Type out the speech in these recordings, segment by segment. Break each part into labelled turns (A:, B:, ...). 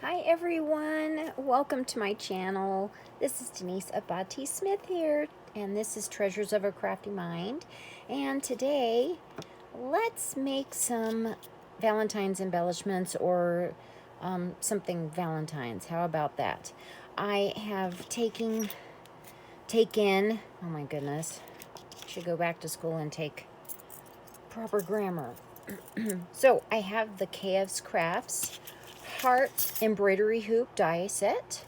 A: Hi everyone, welcome to my channel. This is Denise Abati Smith here, and this is Treasures of a Crafty Mind. And today, let's make some Valentine's embellishments or something Valentine's. How about that? I have taken, oh my goodness, should go back to school and take proper grammar. So I have the KF's Crafts Heart embroidery hoop die set.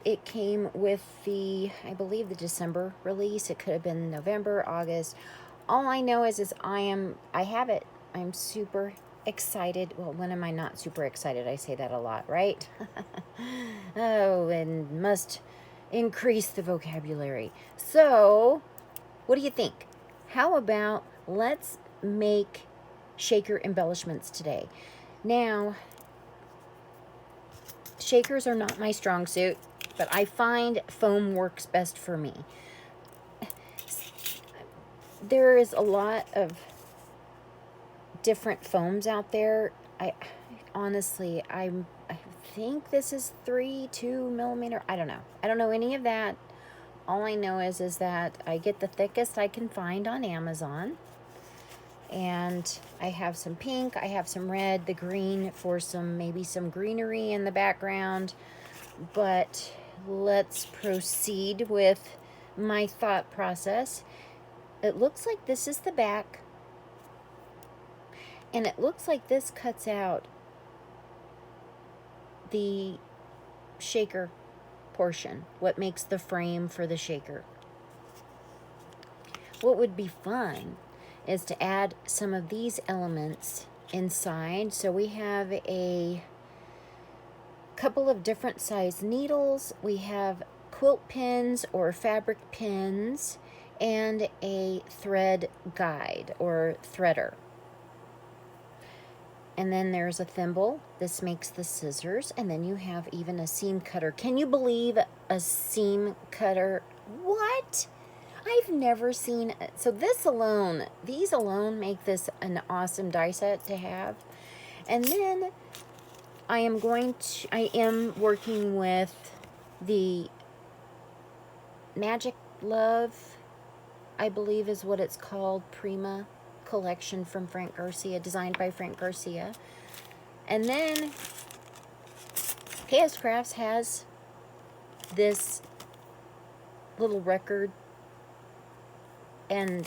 A: It came with the, I believe, the December release. It could have been November, August. All I know is I have it. I'm super excited. Well, when am I not super excited? I say that a lot, right? Oh, and must increase the vocabulary. So, what do you think? How about let's make shaker embellishments today? Now, shakers are not my strong suit, but I find foam works best for me. There is a lot of different foams out there. Honestly, I think this is 2 millimeter. I don't know. I don't know any of that. All I know is that I get the thickest I can find on Amazon. And I have some pink, I have some red, the green for maybe some greenery in the background. But let's proceed with my thought process. It looks like this is the back, and it looks like this cuts out the shaker portion, what makes the frame for the shaker. What would be fun is to add some of these elements inside. So we have a couple of different size needles. We have quilt pins or fabric pins and a thread guide or threader. And then there's a thimble. This makes the scissors. And then you have even a seam cutter. Can you believe a seam cutter? What? I've never seen it. So these alone make this an awesome die set to have. And then I am working with the Magic Love, I believe is what it's called, Prima collection from Frank Garcia, designed by Frank Garcia. And then KS Crafts has this little record and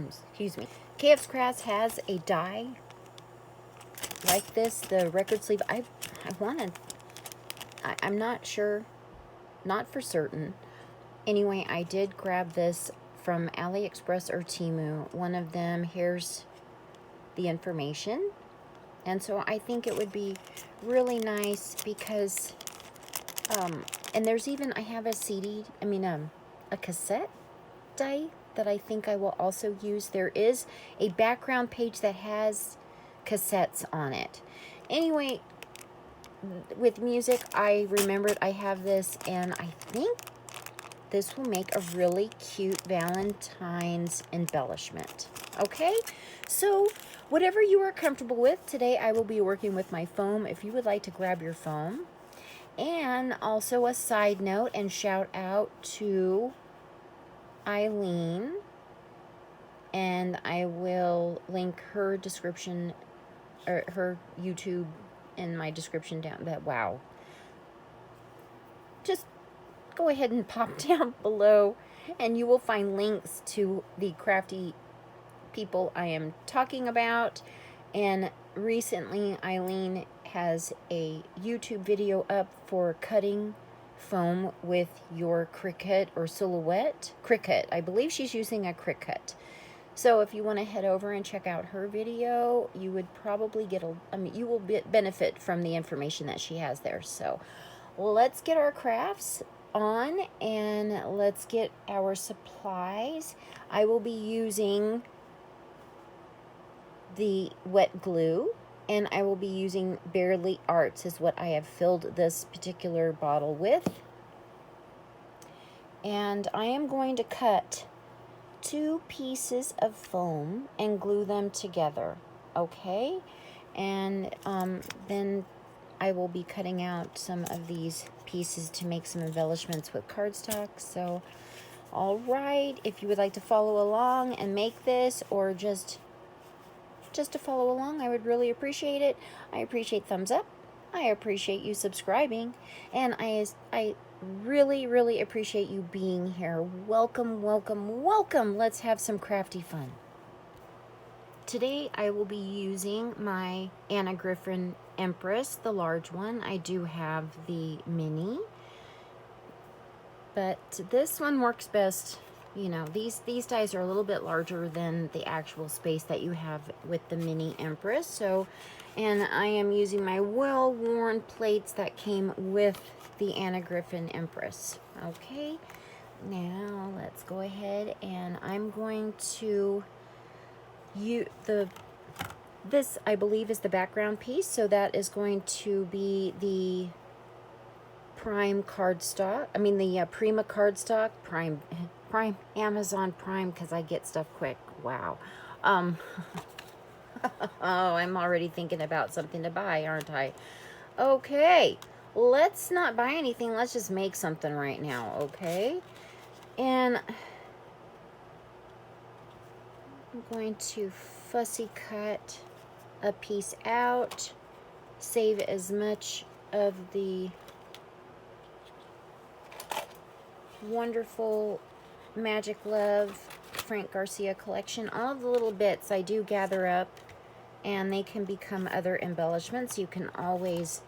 A: excuse me. KS Crafts has a die like this, the record sleeve. I'm not sure, not for certain. Anyway, I did grab this from AliExpress or Temu. One of them, here's the information. And so I think it would be really nice because, and there's even, I have a cassette die that I think I will also use. There is a background page that has cassettes on it. Anyway, with music, I remembered I have this, and I think this will make a really cute Valentine's embellishment. Okay, so whatever you are comfortable with, today I will be working with my foam. If you would like to grab your foam. And also a side note and shout out to Eileen, and I will link her description or her YouTube in my description down. But wow, just go ahead and pop down below and you will find links to the crafty people I am talking about. And recently Eileen has a YouTube video up for cutting foam with your cricut or silhouette. Cricut, I believe she's using a cricut. So if you want to head over and check out her video, you would probably you will benefit from the information that she has there. So let's get our crafts on and let's get our supplies. I will be using the wet glue, and I will be using Bearly Arts is what I have filled this particular bottle with. And I am going to cut 2 pieces of foam and glue them together, okay? And then I will be cutting out some of these pieces to make some embellishments with cardstock. So, all right, if you would like to follow along and make this, or just to follow along, I would really appreciate it. I appreciate thumbs up. I appreciate you subscribing, and I really, really appreciate you being here. Welcome, welcome, welcome. Let's have some crafty fun. Today I will be using my Anna Griffin Empress, the large one. I do have the mini, but this one works best. You know, these dies are a little bit larger than the actual space that you have with the mini Empress. So, and I am using my well-worn plates that came with the Anna Griffin Empress. Okay, now let's go ahead, and I'm going to this I believe is the background piece, so that is going to be the Prime cardstock. I mean the Prima cardstock. Prime Amazon Prime, because I get stuff quick. Wow. Oh, I'm already thinking about something to buy, aren't I? Okay, let's not buy anything. Let's just make something right now, okay? And I'm going to fussy cut a piece out, save as much of the wonderful Magic Love Frank Garcia collection. All of the little bits I do gather up, and they can become other embellishments. You can always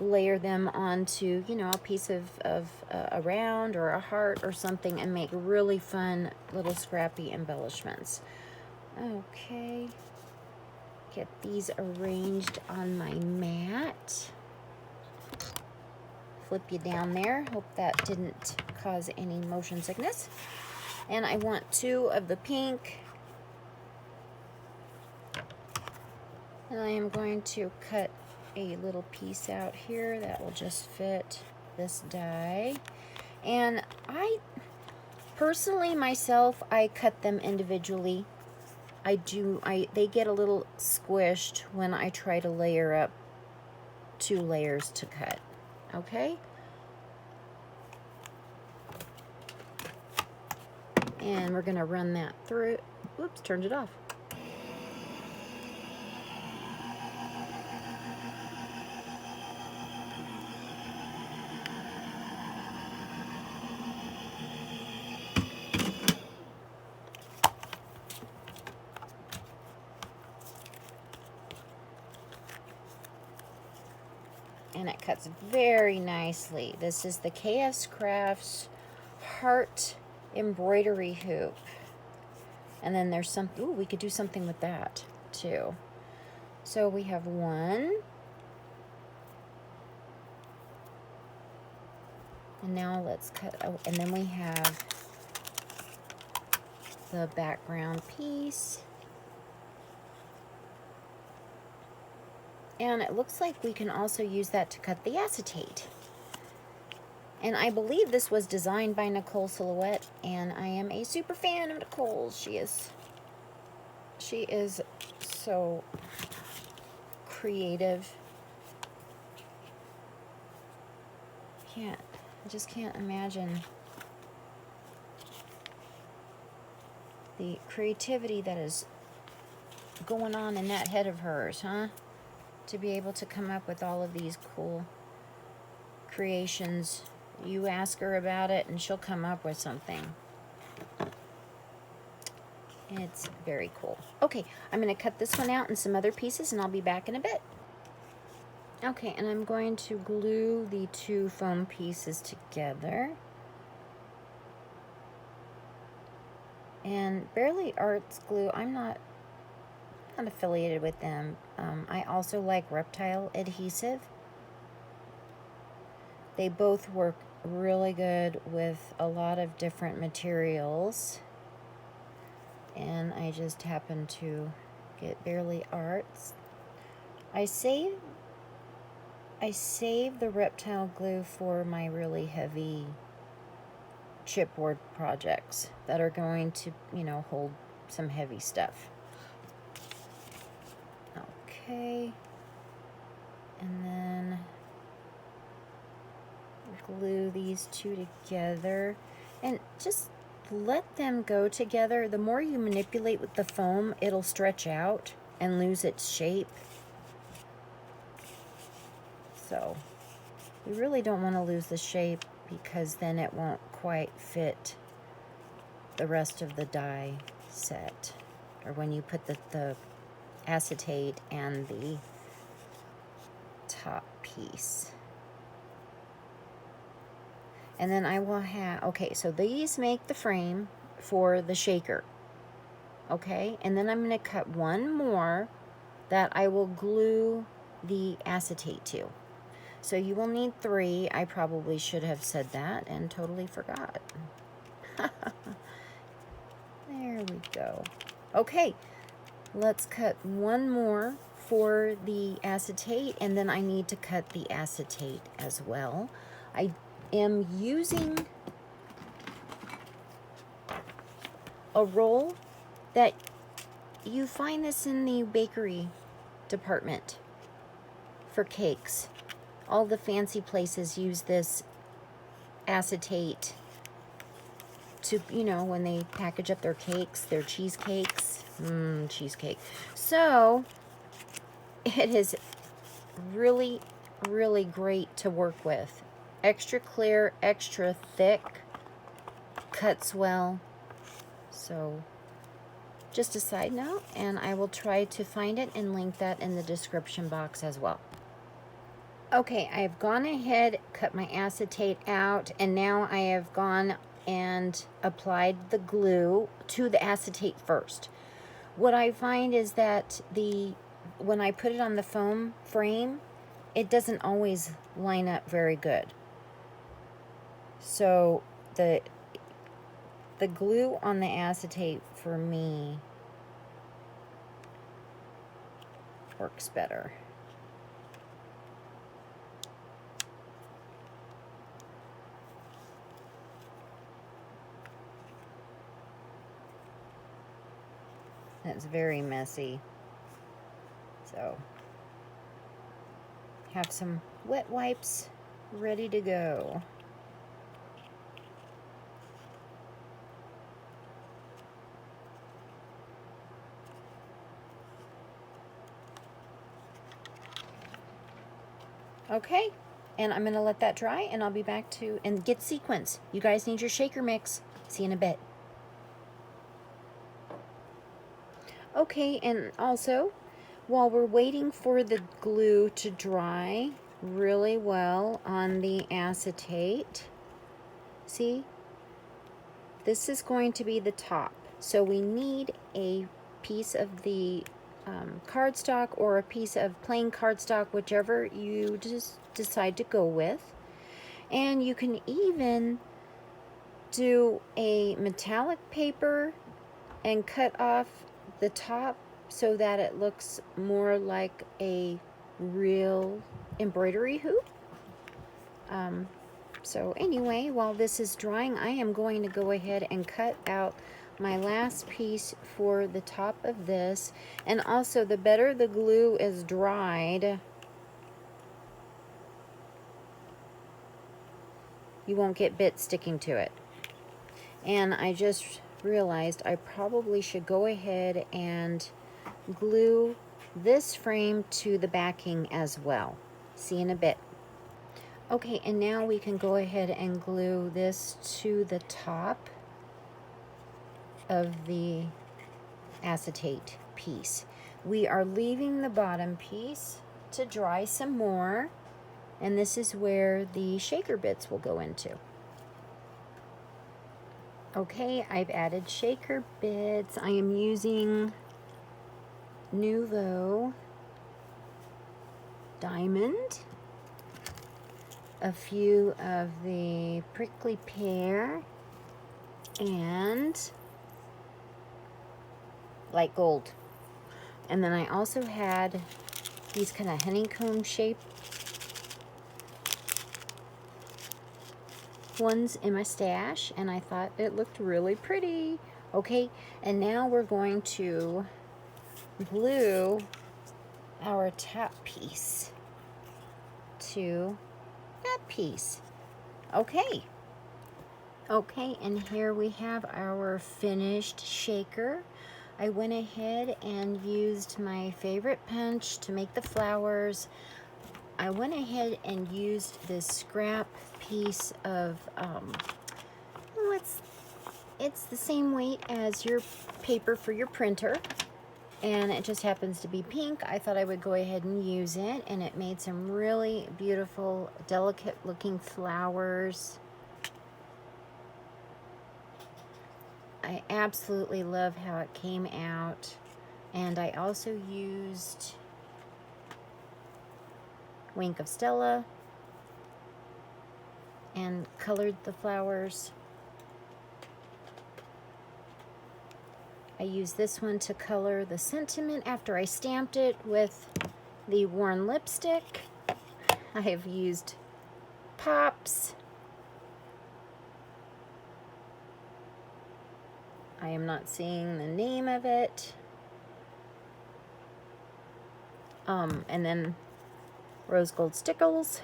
A: layer them onto, you know, a piece of a round or a heart or something, and make really fun little scrappy embellishments. Okay, get these arranged on my mat. Flip you down there. Hope that didn't cause any motion sickness. And I want 2 of the pink. And I am going to cut a little piece out here that will just fit this die. And I personally myself, I cut them individually. They get a little squished when I try to layer up 2 layers to cut. Okay? And we're gonna run that through. Oops, turned it off. And it cuts very nicely. This is the KS Crafts Heart Embroidery Hoop. And then there's some, ooh, we could do something with that too. So we have 1. And now let's cut, oh, and then we have the background piece. And it looks like we can also use that to cut the acetate. And I believe this was designed by Nicole Silhouette, and I am a super fan of Nicole. She is so creative. I just can't imagine the creativity that is going on in that head of hers, huh? To be able to come up with all of these cool creations. You ask her about it and she'll come up with something. It's very cool. Okay, I'm going to cut this one out and some other pieces, and I'll be back in a bit. Okay, and I'm going to glue the 2 foam pieces together. And Barely Arts glue, I'm not affiliated with them. I also like Reptile adhesive. They both work really good with a lot of different materials, and I just happen to get Barely Arts. I save the Reptile glue for my really heavy chipboard projects that are going to, you know, hold some heavy stuff. Okay. And then glue these two together. And just let them go together. The more you manipulate with the foam, it'll stretch out and lose its shape. So we really don't want to lose the shape, because then it won't quite fit the rest of the die set, or when you put the acetate and the top piece. And then I will have, okay, so these make the frame for the shaker. Okay, and then I'm going to cut one more that I will glue the acetate to. So you will need 3. I probably should have said that and totally forgot. There we go. Okay, let's cut one more for the acetate, and then I need to cut the acetate as well. I am using a roll that you find this in the bakery department for cakes. All the fancy places use this acetate to, you know, when they package up their cakes, their cheesecakes. Cheesecake. So it is really, really great to work with. Extra clear, extra thick, cuts well. So just a side note, and I will try to find it and link that in the description box as well. Okay, I've gone ahead, cut my acetate out, and now I have gone and applied the glue to the acetate first. What I find is that when I put it on the foam frame, it doesn't always line up very good. So the glue on the acetate for me works better. It's very messy. So have some wet wipes ready to go. Okay, and I'm gonna let that dry, and I'll be back to and get sequins. You guys need your shaker mix. See you in a bit. Okay, and also, while we're waiting for the glue to dry really well on the acetate, see, this is going to be the top. So we need a piece of the cardstock or a piece of plain cardstock, whichever you just decide to go with. And you can even do a metallic paper and cut off the top so that it looks more like a real embroidery hoop. So anyway, while this is drying, I am going to go ahead and cut out my last piece for the top of this. And also, the better the glue is dried, you won't get bits sticking to it. And I just realized I probably should go ahead and glue this frame to the backing as well. See you in a bit. Okay, and now we can go ahead and glue this to the top of the acetate piece. We are leaving the bottom piece to dry some more, and this is where the shaker bits will go into. Okay, I've added shaker bits. I am using Nouveau Diamond, a few of the prickly pear, and light gold. And then I also had these kind of honeycomb shaped ones in my stash, and I thought it looked really pretty. Okay, and now we're going to glue our a top piece to that piece. Okay. Okay, and here we have our finished shaker. I went ahead and used my favorite punch to make the flowers. I went ahead and used this scrap piece of, it's the same weight as your paper for your printer, and it just happens to be pink. I thought I would go ahead and use it, and it made some really beautiful, delicate looking flowers. I absolutely love how it came out. And I also used Wink of Stella and colored the flowers. I used this one to color the sentiment after I stamped it with the worn lipstick. I have used Pops. I am not seeing the name of it. And then rose gold stickles.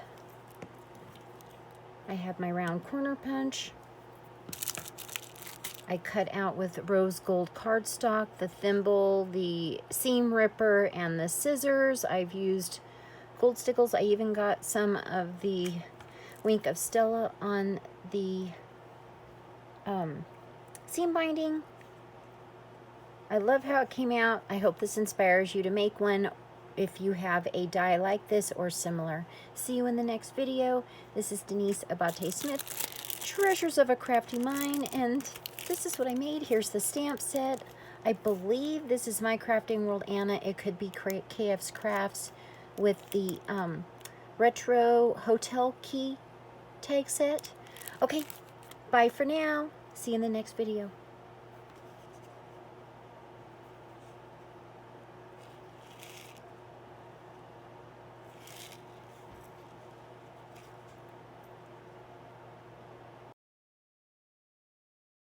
A: I have my round corner punch. I cut out with rose gold cardstock, the thimble, the seam ripper, and the scissors. I've used gold stickles. I even got some of the Wink of Stella on the seam binding. I love how it came out. I hope this inspires you to make one if you have a die like this or similar. See you in the next video. This is Denise Abate Smith, Treasures of a Crafty Mind, and this is what I made. Here's the stamp set. I believe this is My Crafting World Anna. It could be KF's Crafts with the retro hotel key tag set. Okay, bye for now. See you in the next video.